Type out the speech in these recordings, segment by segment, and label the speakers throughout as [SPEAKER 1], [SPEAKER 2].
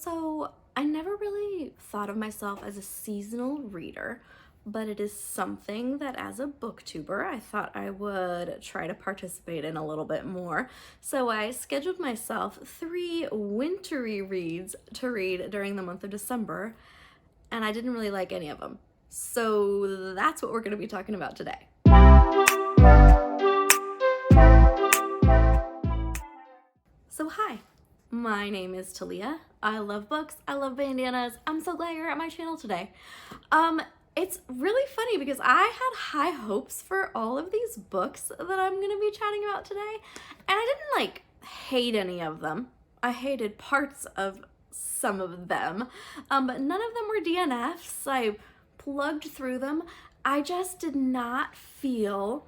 [SPEAKER 1] So I never really thought of myself as a seasonal reader, but it is something that as a booktuber, I thought I would try to participate in a little bit more. So I scheduled myself 3 wintry reads to read during the month of December, and I didn't really like any of them. So that's what we're going to be talking about today. So hi, my name is Talia. I love books, I love bandanas. I'm so glad you're at my channel today. It's really funny because I had high hopes for all of these books that I'm going to be chatting about today, and I didn't hate any of them. I hated parts of some of them, but none of them were DNFs. I plugged through them. I just did not feel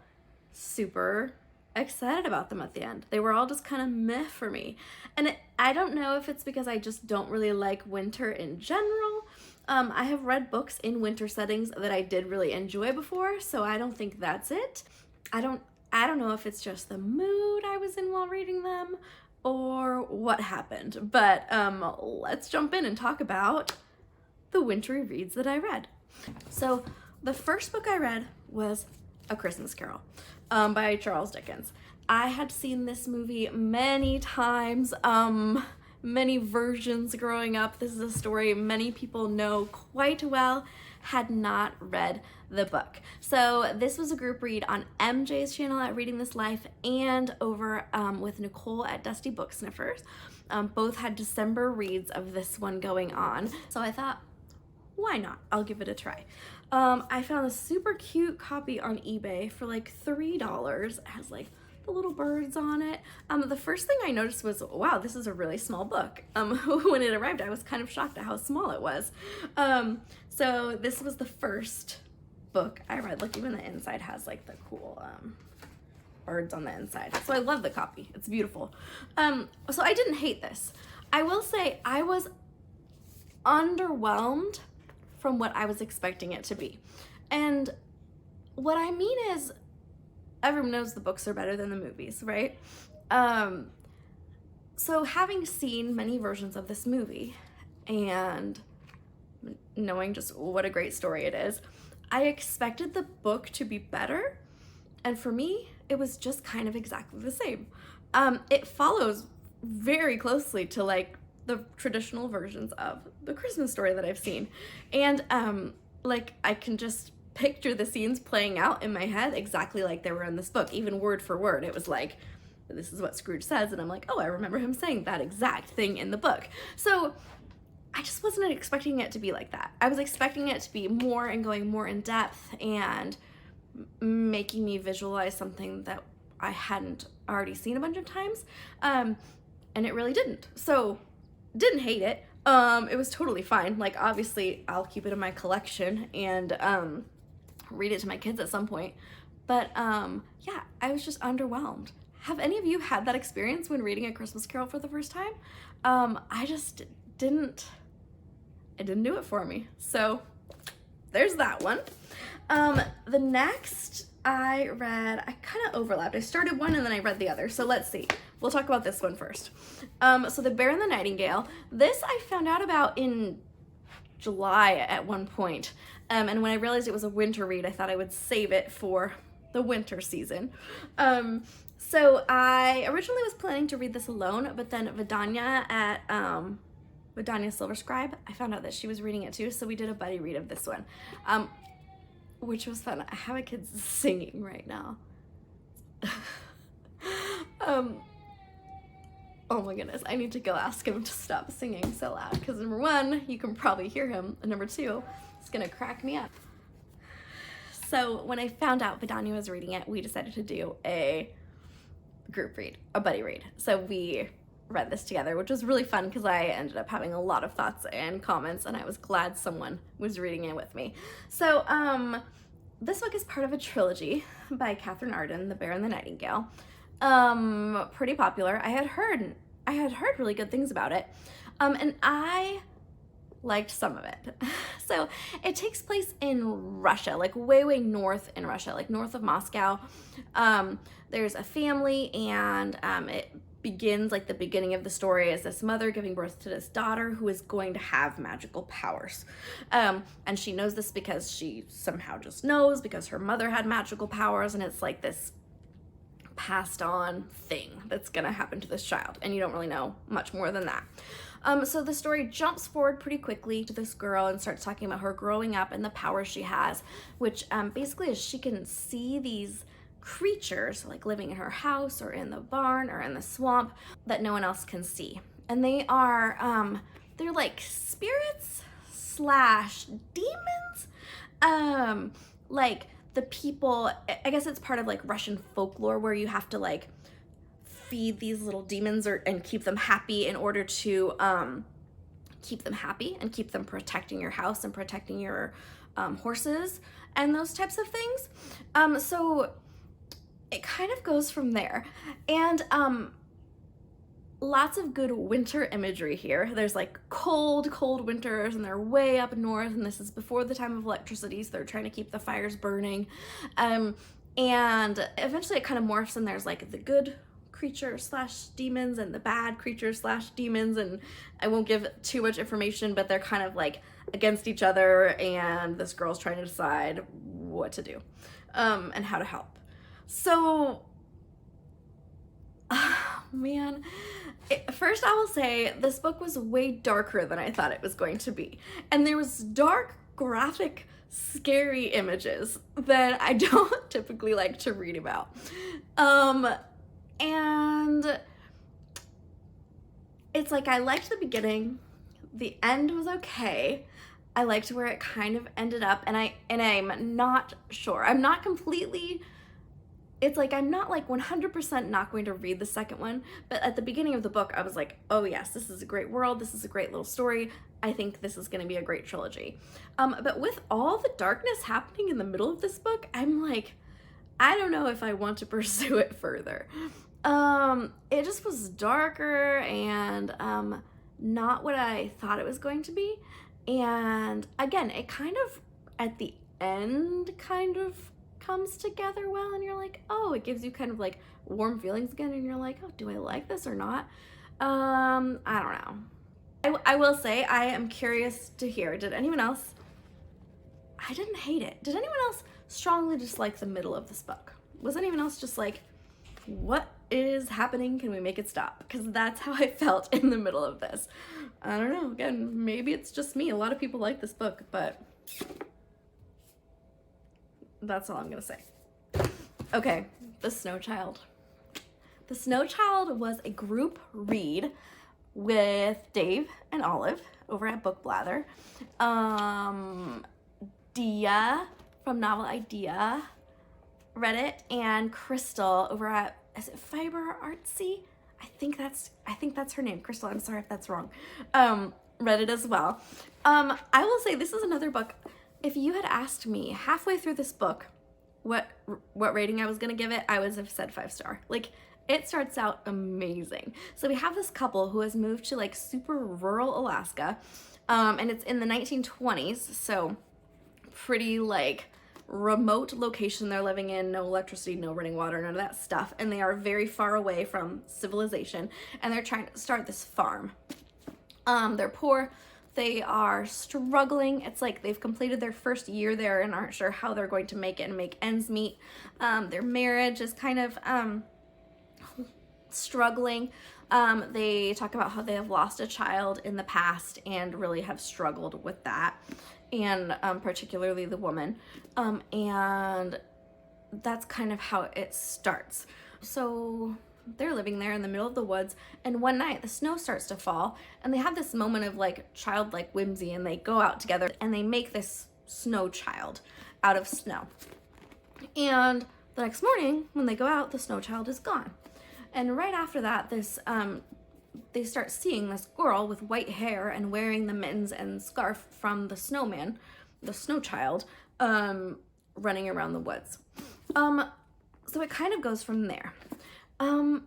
[SPEAKER 1] super excited about them at the end. They were all just kind of meh for me. And I don't know if it's because I just don't really like winter in general. I have read books in winter settings that I did really enjoy before, so I don't think that's it. I don't know if it's just the mood I was in while reading them or what happened, but let's jump in and talk about the wintry reads that I read. So the first book I read was A Christmas Carol by Charles Dickens. I had seen this movie many times, many versions growing up. This is a story many people know quite well, had not read the book. So this was a group read on MJ's channel at Reading This Life and over with Nicole at Dusty Book Sniffers. Both had December reads of this one going on. So I thought, why not? I'll give it a try. I found a super cute copy on eBay for like $3. It has like the little birds on it. The first thing I noticed was, wow, this is a really small book. When it arrived, I was kind of shocked at how small it was. So this was the first book I read. Look, even the inside has like the cool birds on the inside. So I love the copy. It's beautiful. So I didn't hate this. I will say I was underwhelmed from what I was expecting it to be. And what I mean is, everyone knows the books are better than the movies, right? So having seen many versions of this movie and knowing just what a great story it is, I expected the book to be better. And for me, it was just kind of exactly the same. It follows very closely to like the traditional versions of the Christmas story that I've seen. And I can just picture the scenes playing out in my head exactly like they were in this book, even word for word. It was like, this is what Scrooge says, and I'm like, oh, I remember him saying that exact thing in the book. So I just wasn't expecting it to be like that. I was expecting it to be more and going more in depth and making me visualize something that I hadn't already seen a bunch of times. And it really didn't. So didn't hate it. It was totally fine. Like, obviously I'll keep it in my collection and read it to my kids at some point. But yeah, I was just underwhelmed. Have any of you had that experience when reading A Christmas Carol for the first time? I just didn't, it didn't do it for me. So there's that one. The next I read, I kind of overlapped. I started one and then I read the other. So let's see. We'll talk about this one first. So The Bear and the Nightingale. This I found out about in July at one point. And when I realized it was a winter read, I thought I would save it for the winter season. So I originally was planning to read this alone, but then Bandana at Bandana Silver Scribe, I found out that she was reading it too, so we did a buddy read of this one, which was fun. I have a kid singing right now. Oh my goodness, I need to go ask him to stop singing so loud, because number one, you can probably hear him, and number two, it's gonna crack me up. So when I found out Bandana was reading it, we decided to do a group read, a buddy read. So we read this together, which was really fun because I ended up having a lot of thoughts and comments, and I was glad someone was reading it with me. So this book is part of a trilogy by Katherine Arden, The Bear and the Nightingale. Pretty popular. I had heard really good things about it, and I liked some of it. So it takes place in Russia, like way north in Russia, like north of Moscow. There's a family, and begins, like the beginning of the story is this mother giving birth to this daughter who is going to have magical powers. And she knows this because she somehow just knows because her mother had magical powers, and it's like this passed on thing that's gonna happen to this child, and you don't really know much more than that. So the story jumps forward pretty quickly to this girl and starts talking about her growing up and the power she has, which basically is she can see these creatures like living in her house or in the barn or in the swamp that no one else can see. And they are, they're like spirits slash demons. Like the people, I guess it's part of like Russian folklore where you have to like feed these little demons and keep them happy in order to keep them happy and keep them protecting your house and protecting your horses and those types of things. So it kind of goes from there. And lots of good winter imagery here. There's like cold winters, and they're way up north, and this is before the time of electricity, so they're trying to keep the fires burning. And eventually it kind of morphs, and there's like the good creatures slash demons and the bad creatures slash demons, and I won't give too much information, but they're kind of like against each other, and this girl's trying to decide what to do and how to help. So, man, first I will say this book was way darker than I thought it was going to be, and there was dark, graphic, scary images that I don't typically like to read about. And it's like I liked the beginning, the end was okay. I liked where it kind of ended up, and I'm not sure. I'm not completely, it's like I'm not like 100% not going to read the second one, but at the beginning of the book I was like, oh yes, this is a great world, this is a great little story, I think this is going to be a great trilogy. But with all the darkness happening in the middle of this book, I'm like, I don't know if I want to pursue it further. It just was darker and not what I thought it was going to be. And again, it kind of, at the end, kind of comes together well, and you're like, oh, it gives you kind of like warm feelings again, and you're like, oh, do I like this or not? I don't know. I will say I am curious to hear, did anyone else, I didn't hate it. Did anyone else strongly dislike the middle of this book? Was anyone else just like, what is happening? Can we make it stop? Because that's how I felt in the middle of this. I don't know. Again, maybe it's just me. A lot of people like this book, but that's all I'm gonna say. Okay, The Snow Child. The Snow Child was a group read with Dave and Olive over at Book Blather. Dia from Novel Idea read it, and Crystal over at, is it Fiber Artsy? I think that's her name, Crystal. I'm sorry if that's wrong. Read it as well. I will say this is another book. If you had asked me halfway through this book what rating I was gonna give it, I would have said 5-star. Like, it starts out amazing. So we have this couple who has moved to like super rural Alaska, and it's in the 1920s, so pretty like remote location they're living in, no electricity, no running water, none of that stuff, and they are very far away from civilization, and they're trying to start this farm. They're poor, they are struggling. It's like they've completed their first year there and aren't sure how they're going to make it and make ends meet. Their marriage is kind of struggling. They talk about how they have lost a child in the past and really have struggled with that, and particularly the woman, and that's kind of how it starts. So they're living there in the middle of the woods, and one night the snow starts to fall, and they have this moment of like childlike whimsy, and they go out together and they make this snow child out of snow. And the next morning when they go out, the snow child is gone. And right after that, this they start seeing this girl with white hair and wearing the mittens and scarf from the snowman, the snow child, running around the woods. So it kind of goes from there. And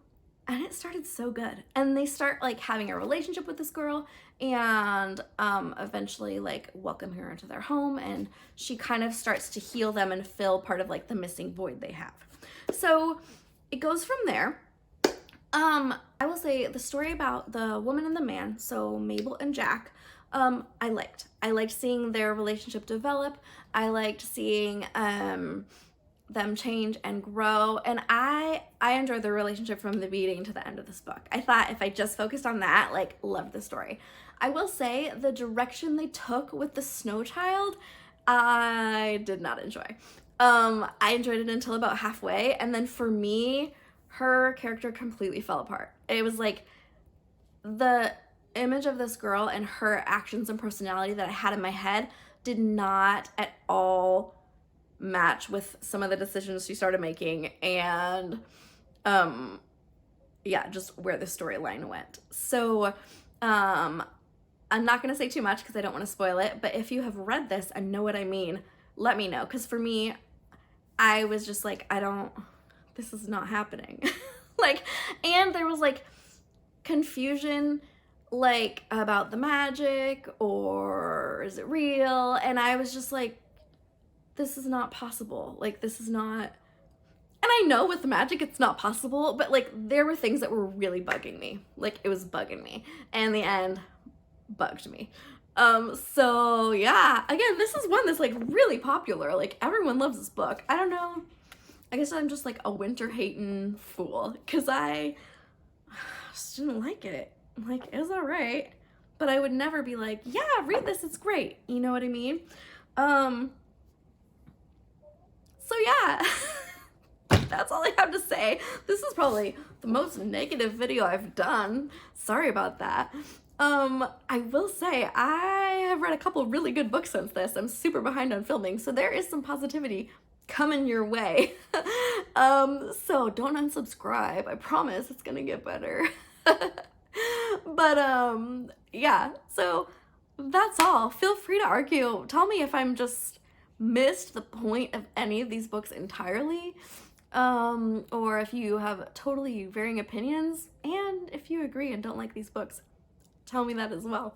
[SPEAKER 1] it started so good. And they start like having a relationship with this girl, and eventually like welcome her into their home, and she kind of starts to heal them and fill part of like the missing void they have. So it goes from there. I will say the story about the woman and the man, so Mabel and Jack, I liked. I liked seeing their relationship develop. I liked seeing them change and grow, and I enjoyed their relationship from the beginning to the end of this book. I thought if I just focused on that, like, loved the story. I will say the direction they took with the snow child, I did not enjoy. I enjoyed it until about halfway, and then for me, her character completely fell apart. It was like the image of this girl and her actions and personality that I had in my head did not at all match with some of the decisions she started making, and yeah, just where the storyline went. So I'm not gonna say too much because I don't want to spoil it, but if you have read this and know what I mean, let me know, because for me, I was just like, this is not happening. Like, and there was like confusion, like, about the magic, or is it real? And I was just like, this is not possible. Like, this is not, and I know with the magic it's not possible, but like there were things that were really bugging me. Like, it was bugging me, and the end bugged me. So yeah, again, this is one that's like really popular. Like, everyone loves this book. I don't know, I guess I'm just like a winter hating fool, because I just didn't like it. Like, it was all right, but I would never be like, yeah, read this, it's great. You know what I mean? So yeah, that's all I have to say. This is probably the most negative video I've done. Sorry about that. I will say I have read a couple really good books since this. I'm super behind on filming, so there is some positivity coming your way. So don't unsubscribe. I promise it's gonna get better. But yeah, so that's all. Feel free to argue. Tell me if I'm just missed the point of any of these books entirely, or if you have totally varying opinions, and if you agree and don't like these books, tell me that as well.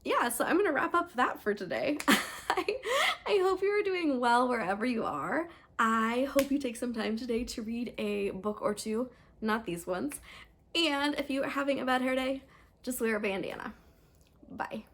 [SPEAKER 1] Yeah, so I'm gonna wrap up that for today. I hope you are doing well wherever you are. I hope you take some time today to read a book or two, not these ones. And if you are having a bad hair day, just wear a bandana. Bye.